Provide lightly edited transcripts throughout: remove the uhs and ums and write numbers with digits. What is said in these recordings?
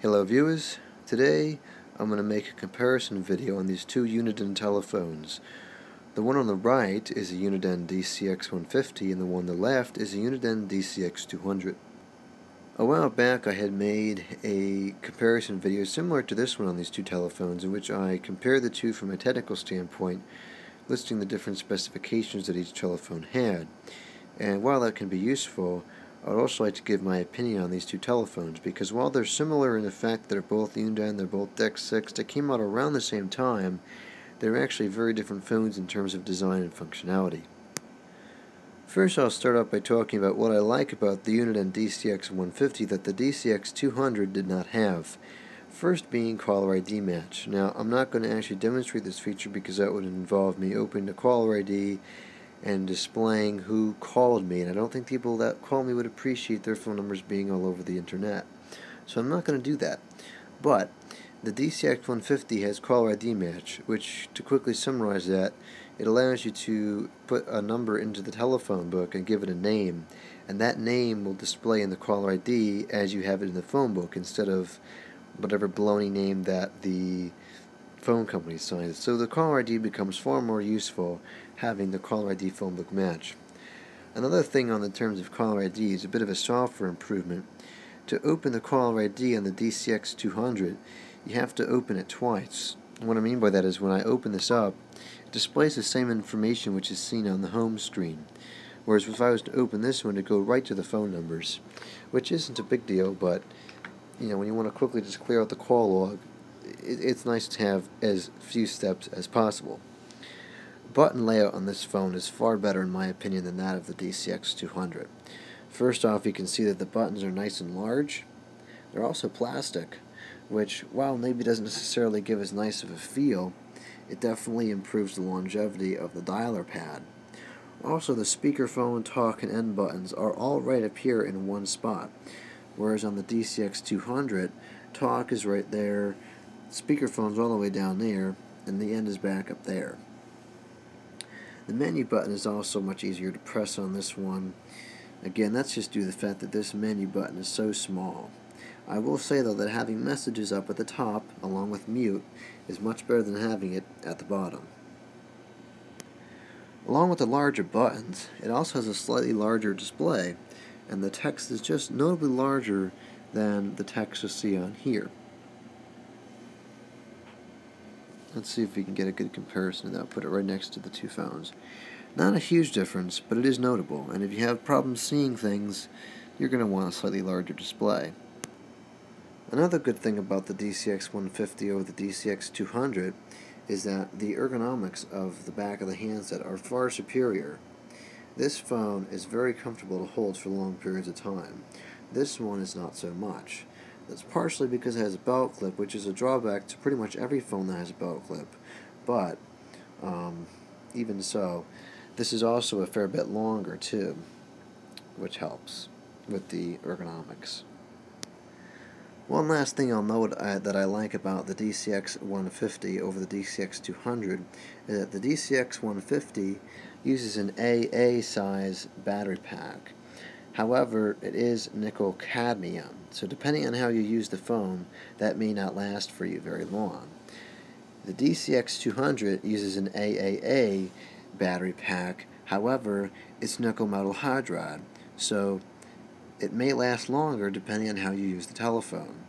Hello viewers, today I'm going to make a comparison video on these two Uniden telephones. The one on the right is a Uniden DCX-150 and the one on the left is a Uniden DCX-200. A while back I had made a comparison video similar to this one on these two telephones in which I compared the two from a technical standpoint, listing the different specifications that each telephone had. And while that can be useful, I would also like to give my opinion on these two telephones, because while they're similar in the fact that they're both Uniden, they're both DEX6, they came out around the same time, they're actually very different phones in terms of design and functionality. First I'll start off by talking about what I like about the Uniden DCX-150 that the DCX-200 did not have. First being caller ID match. Now I'm not going to actually demonstrate this feature because that would involve me opening the caller ID and displaying who called me, and I don't think people that call me would appreciate their phone numbers being all over the internet. So I'm not going to do that. But the DCX-150 has caller ID match, which, to quickly summarize that, it allows you to put a number into the telephone book and give it a name, and that name will display in the caller ID as you have it in the phone book instead of whatever baloney name that the phone company signs. So the caller ID becomes far more useful having the caller ID phone book match. Another thing on the terms of caller ID is a bit of a software improvement. To open the caller ID on the DCX-200, you have to open it twice. What I mean by that is when I open this up, it displays the same information which is seen on the home screen. Whereas if I was to open this one, it'd go right to the phone numbers, which isn't a big deal, but when you want to quickly just clear out the call log, it's nice to have as few steps as possible. Button layout on this phone is far better in my opinion than that of the DCX-200. First off, you can see that the buttons are nice and large. They're also plastic, which, while maybe doesn't necessarily give as nice of a feel, it definitely improves the longevity of the dialer pad. Also, the speakerphone, talk, and end buttons are all right up here in one spot, whereas on the DCX-200, talk is right there, speakerphone's all the way down there, and the end is back up there. The menu button is also much easier to press on this one. Again, that's just due to the fact that this menu button is so small. I will say though that having messages up at the top, along with mute, is much better than having it at the bottom. Along with the larger buttons, it also has a slightly larger display, and the text is just notably larger than the text you see on here. Let's see if we can get a good comparison of that. Put it right next to the two phones. Not a huge difference, but it is notable, and if you have problems seeing things, you're going to want a slightly larger display. Another good thing about the DCX-150 over the DCX-200 is that the ergonomics of the back of the handset are far superior. This phone is very comfortable to hold for long periods of time. This one is not so much. That's partially because it has a belt clip, which is a drawback to pretty much every phone that has a belt clip. But, even so, this is also a fair bit longer too, which helps with the ergonomics. One last thing I'll note that I like about the DCX-150 over the DCX-200 is that the DCX-150 uses an AA size battery pack. However, it is nickel cadmium, so depending on how you use the phone, that may not last for you very long. The DCX-200 uses an AAA battery pack, however, it's nickel metal hydride, so it may last longer depending on how you use the telephone.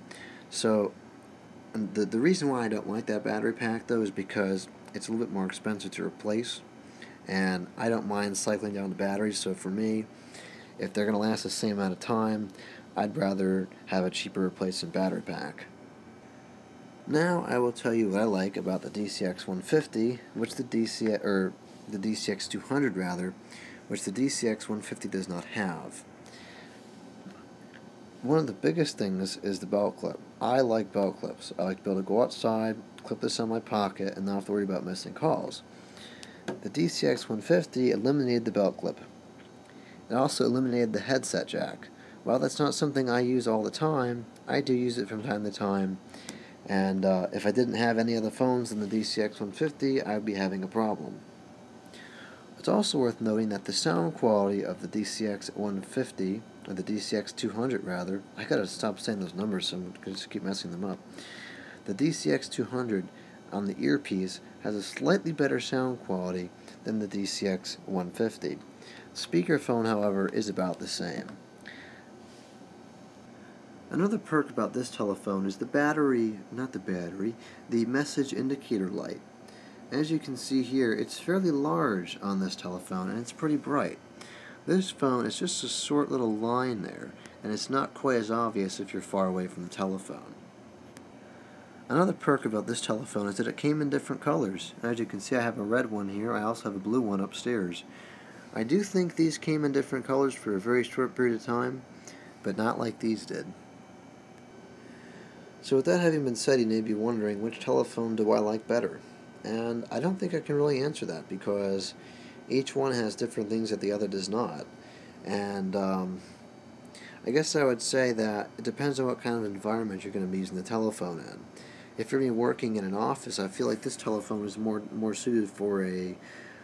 So, the reason why I don't like that battery pack though is because it's a little bit more expensive to replace, and I don't mind cycling down the batteries, so for me, if they're going to last the same amount of time, I'd rather have a cheaper replacement battery pack. Now I will tell you what I like about the DCX-150, which the DCX-200 rather, which the DCX-150 does not have. One of the biggest things is the belt clip. I like belt clips. I like to be able to go outside, clip this on my pocket, and not have to worry about missing calls. The DCX-150 eliminated the belt clip. It also eliminated the headset jack. While that's not something I use all the time, I do use it from time to time, and if I didn't have any other phones than the DCX-150, I would be having a problem. It's also worth noting that the sound quality of the DCX-150 or the DCX-200 rather. I gotta stop saying those numbers, so I'm gonna just keep messing them up. The DCX-200 on the earpiece has a slightly better sound quality than the DCX-150. Speakerphone, however, is about the same. Another perk about this telephone is the message indicator light. As you can see here, it's fairly large on this telephone and it's pretty bright. This phone is just a short little line there, and it's not quite as obvious if you're far away from the telephone. Another perk about this telephone is that it came in different colors. As you can see, I have a red one here. I also have a blue one upstairs. I do think these came in different colors for a very short period of time, but not like these did. So with that having been said, you may be wondering, which telephone do I like better? And I don't think I can really answer that, because each one has different things that the other does not. And I guess I would say that it depends on what kind of environment you're going to be using the telephone in. If you're going to be working in an office, I feel like this telephone is more suited for a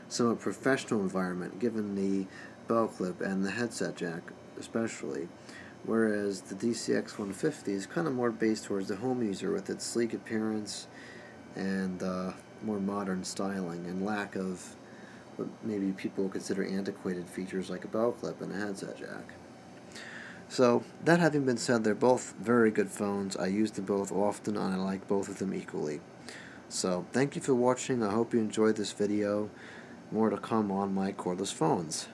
somewhat professional environment, given the bell clip and the headset jack especially. Whereas the DCX-150 is kind of more based towards the home user, with its sleek appearance and more modern styling and lack of what maybe people would consider antiquated features like a bell clip and a headset jack. So, that having been said, they're both very good phones. I use them both often and I like both of them equally. So, thank you for watching. I hope you enjoyed this video. More to come on my cordless phones.